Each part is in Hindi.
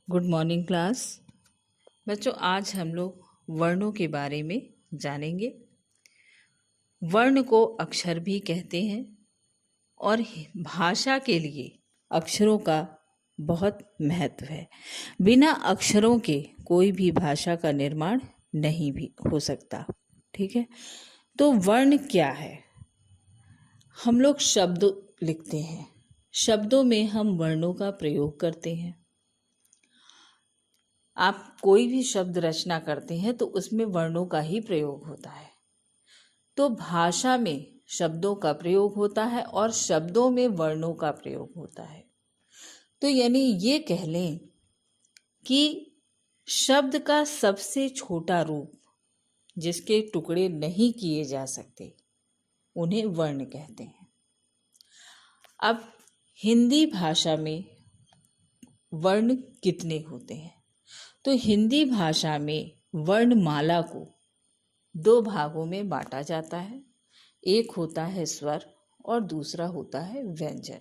Good morning class. बच्चों, आज हम लोग वर्णों के बारे में जानेंगे। वर्ण को अक्षर भी कहते हैं और भाषा के लिए अक्षरों का बहुत महत्व है। बिना अक्षरों के कोई भी भाषा का निर्माण नहीं भी हो सकता। ठीक है, तो वर्ण क्या है? हम लोग शब्द लिखते हैं, शब्दों में हम वर्णों का प्रयोग करते हैं। आप कोई भी शब्द रचना करते हैं तो उसमें वर्णों का ही प्रयोग होता है। तो भाषा में शब्दों का प्रयोग होता है और शब्दों में वर्णों का प्रयोग होता है। तो यानी ये कह लें कि शब्द का सबसे छोटा रूप जिसके टुकड़े नहीं किए जा सकते उन्हें वर्ण कहते हैं। अब हिंदी भाषा में वर्ण कितने होते हैं? तो हिंदी भाषा में वर्णमाला को दो भागों में बांटा जाता है। एक होता है स्वर और दूसरा होता है व्यंजन।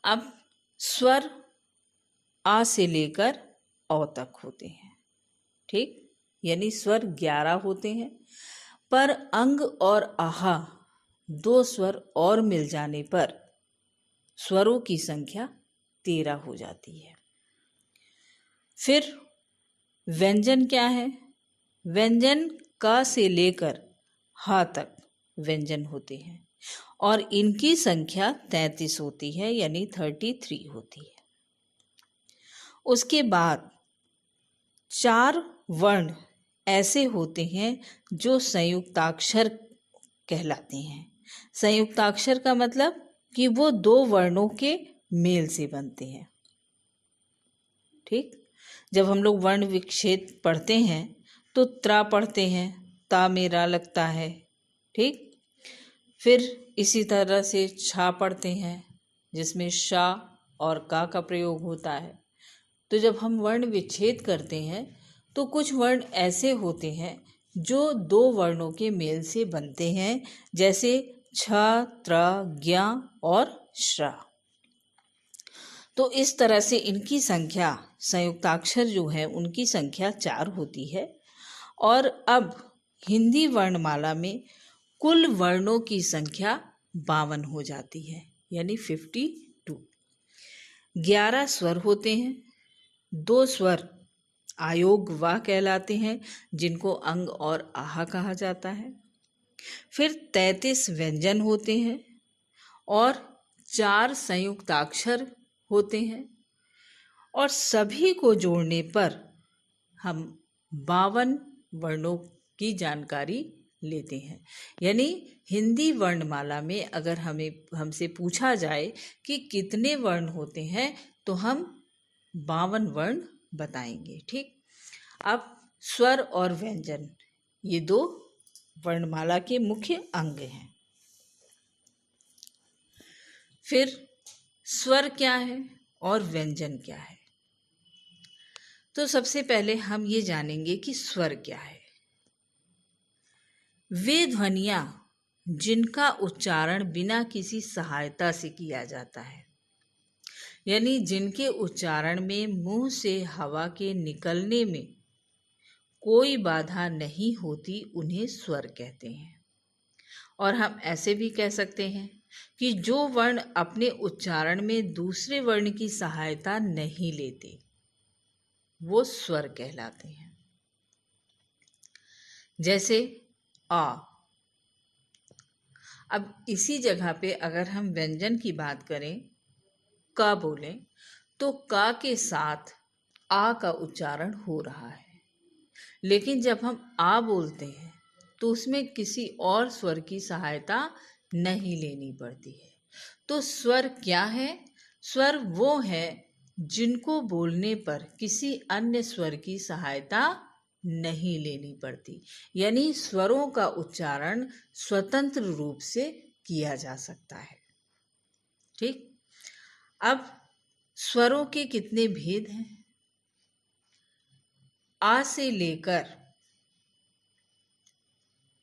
अब स्वर आ से लेकर औ तक होते हैं। ठीक, यानी स्वर 11 होते हैं, पर अंग और आहा दो स्वर और मिल जाने पर स्वरों की संख्या 13 हो जाती है। फिर व्यंजन क्या है? व्यंजन क से लेकर ह तक व्यंजन होते हैं और इनकी संख्या 33 होती है, यानी 33 होती है। उसके बाद 4 वर्ण ऐसे होते हैं जो संयुक्ताक्षर कहलाते हैं। संयुक्ताक्षर का मतलब कि वो दो वर्णों के मेल से बनते हैं। ठीक, जब हम लोग वर्ण विच्छेद पढ़ते हैं तो त्रा पढ़ते हैं, ता मेरा लगता है। ठीक, फिर इसी तरह से छा पढ़ते हैं जिसमें शा और का प्रयोग होता है। तो जब हम वर्ण विच्छेद करते हैं तो कुछ वर्ण ऐसे होते हैं जो दो वर्णों के मेल से बनते हैं, जैसे छ, त्र, ज्ञ और श्रा। तो इस तरह से इनकी संख्या, संयुक्ताक्षर जो है उनकी संख्या 4 होती है। और अब हिंदी वर्णमाला में कुल वर्णों की संख्या 52 हो जाती है, यानी 52। 11 स्वर होते हैं, 2 स्वर आयोग वा कहलाते हैं जिनको अंग और आहा कहा जाता है। फिर 33 व्यंजन होते हैं और 4 संयुक्ताक्षर होते हैं और सभी को जोड़ने पर हम 52 वर्णों की जानकारी लेते हैं। यानी हिंदी वर्णमाला में अगर हमसे पूछा जाए कि कितने वर्ण होते हैं तो हम 52 वर्ण बताएंगे। ठीक, अब स्वर और व्यंजन ये दो वर्णमाला के मुख्य अंग हैं। फिर स्वर क्या है और व्यंजन क्या है? तो सबसे पहले हम ये जानेंगे कि स्वर क्या है। वे ध्वनियाँ जिनका उच्चारण बिना किसी सहायता से किया जाता है, यानी जिनके उच्चारण में मुंह से हवा के निकलने में कोई बाधा नहीं होती, उन्हें स्वर कहते हैं। और हम ऐसे भी कह सकते हैं कि जो वर्ण अपने उच्चारण में दूसरे वर्ण की सहायता नहीं लेते वो स्वर कहलाते हैं। जैसे आ। अब इसी जगह पे अगर हम व्यंजन की बात करें, का बोलें, तो का के साथ आ का उच्चारण हो रहा है, लेकिन जब हम आ बोलते हैं तो उसमें किसी और स्वर की सहायता नहीं लेनी पड़ती है। तो स्वर क्या है? स्वर वो है जिनको बोलने पर किसी अन्य स्वर की सहायता नहीं लेनी पड़ती, यानी स्वरों का उच्चारण स्वतंत्र रूप से किया जा सकता है। ठीक, अब स्वरों के कितने भेद हैं? आ से लेकर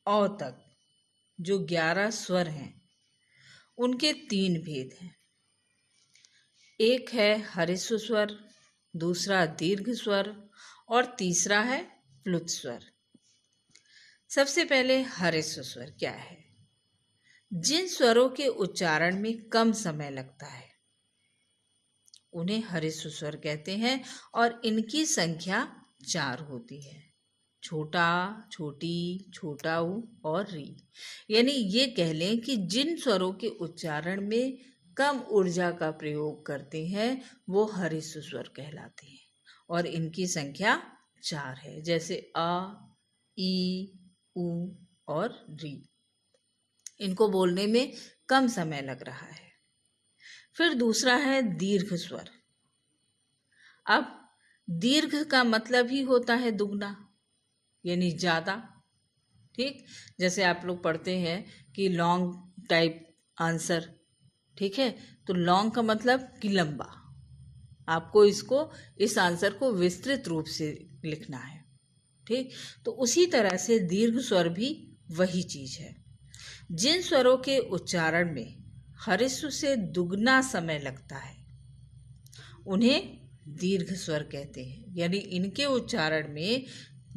औ तक जो 11 स्वर हैं उनके 3 भेद हैं। एक है हरिस्व स्वर, दूसरा दीर्घ स्वर और तीसरा है प्लुत स्वर। सबसे पहले हरिस्व स्वर क्या है? जिन स्वरों के उच्चारण में कम समय लगता है उन्हें हरिस्व स्वर कहते हैं और इनकी संख्या 4 होती है। छोटा, छोटी, छोटा ऊ और री। यानी ये कह लें कि जिन स्वरों के उच्चारण में कम ऊर्जा का प्रयोग करते हैं वो हरिस्व स्वर कहलाते हैं और इनकी संख्या 4 है, जैसे अ, ई, उ और री। इनको बोलने में कम समय लग रहा है। फिर दूसरा है दीर्घ स्वर। अब दीर्घ का मतलब ही होता है दुगना, यानी ज़्यादा। ठीक, जैसे आप लोग पढ़ते हैं कि लॉन्ग टाइप आंसर, ठीक है, तो लॉन्ग का मतलब कि लंबा। आपको इस आंसर को विस्तृत रूप से लिखना है। ठीक, तो उसी तरह से दीर्घ स्वर भी वही चीज़ है। जिन स्वरों के उच्चारण में हरिस्व से दुगना समय लगता है उन्हें दीर्घ स्वर कहते हैं, यानी इनके उच्चारण में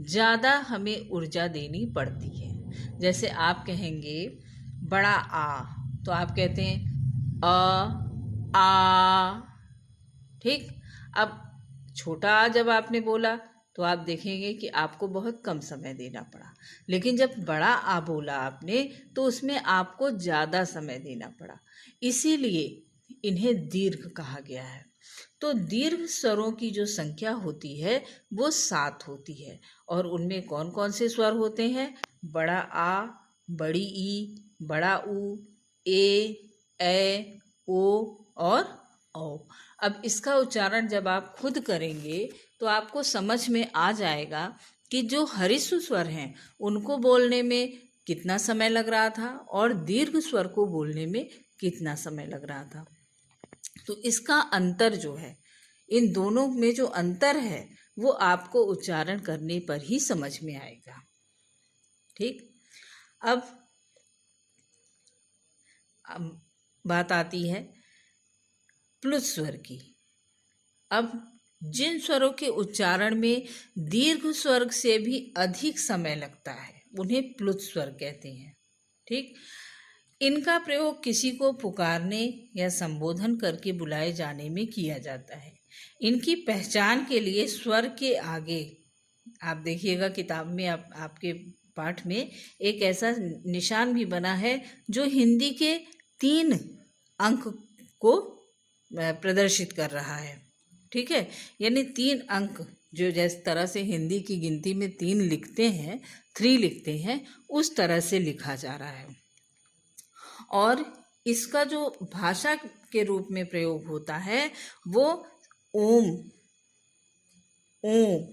ज़्यादा हमें ऊर्जा देनी पड़ती है। जैसे आप कहेंगे बड़ा आ, तो आप कहते हैं आ। ठीक, अब छोटा आ जब आपने बोला तो आप देखेंगे कि आपको बहुत कम समय देना पड़ा, लेकिन जब बड़ा आ बोला आपने तो उसमें आपको ज़्यादा समय देना पड़ा, इसीलिए इन्हें दीर्घ कहा गया है। तो दीर्घ स्वरों की जो संख्या होती है वो 7 होती है और उनमें कौन कौन से स्वर होते हैं? बड़ा आ, बड़ी ई, बड़ा ऊ, ए, ओ और औ। अब इसका उच्चारण जब आप खुद करेंगे तो आपको समझ में आ जाएगा कि जो हरिस्व स्वर हैं उनको बोलने में कितना समय लग रहा था और दीर्घ स्वर को बोलने में कितना समय लग रहा था। तो इसका अंतर जो है, इन दोनों में जो अंतर है वो आपको उच्चारण करने पर ही समझ में आएगा। ठीक, अब बात आती है प्लुत स्वर की। अब जिन स्वरों के उच्चारण में दीर्घ स्वर से भी अधिक समय लगता है उन्हें प्लुत स्वर कहते हैं। ठीक, इनका प्रयोग किसी को पुकारने या संबोधन करके बुलाए जाने में किया जाता है। इनकी पहचान के लिए स्वर के आगे, आप देखिएगा किताब में आपके पाठ में एक ऐसा निशान भी बना है जो हिंदी के 3 अंक को प्रदर्शित कर रहा है। ठीक है, यानी 3 अंक जो जिस तरह से हिंदी की गिनती में 3 लिखते हैं, 3 लिखते हैं, उस तरह से लिखा जा रहा है। और इसका जो भाषा के रूप में प्रयोग होता है वो ओम, ओम,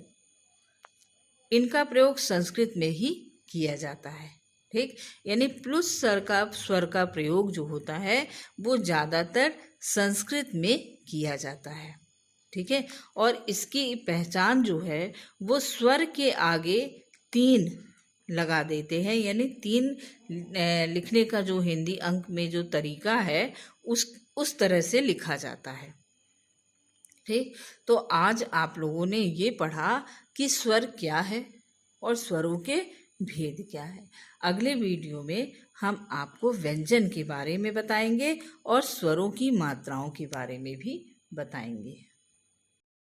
इनका प्रयोग संस्कृत में ही किया जाता है। ठीक, यानी प्लुत स्वर का प्रयोग जो होता है वो ज़्यादातर संस्कृत में किया जाता है। ठीक है, और इसकी पहचान जो है वो स्वर के आगे 3 लगा देते हैं, यानी 3 लिखने का जो हिंदी अंक में जो तरीका है उस तरह से लिखा जाता है। ठीक, तो आज आप लोगों ने ये पढ़ा कि स्वर क्या है और स्वरों के भेद क्या है। अगले वीडियो में हम आपको व्यंजन के बारे में बताएंगे और स्वरों की मात्राओं के बारे में भी बताएंगे।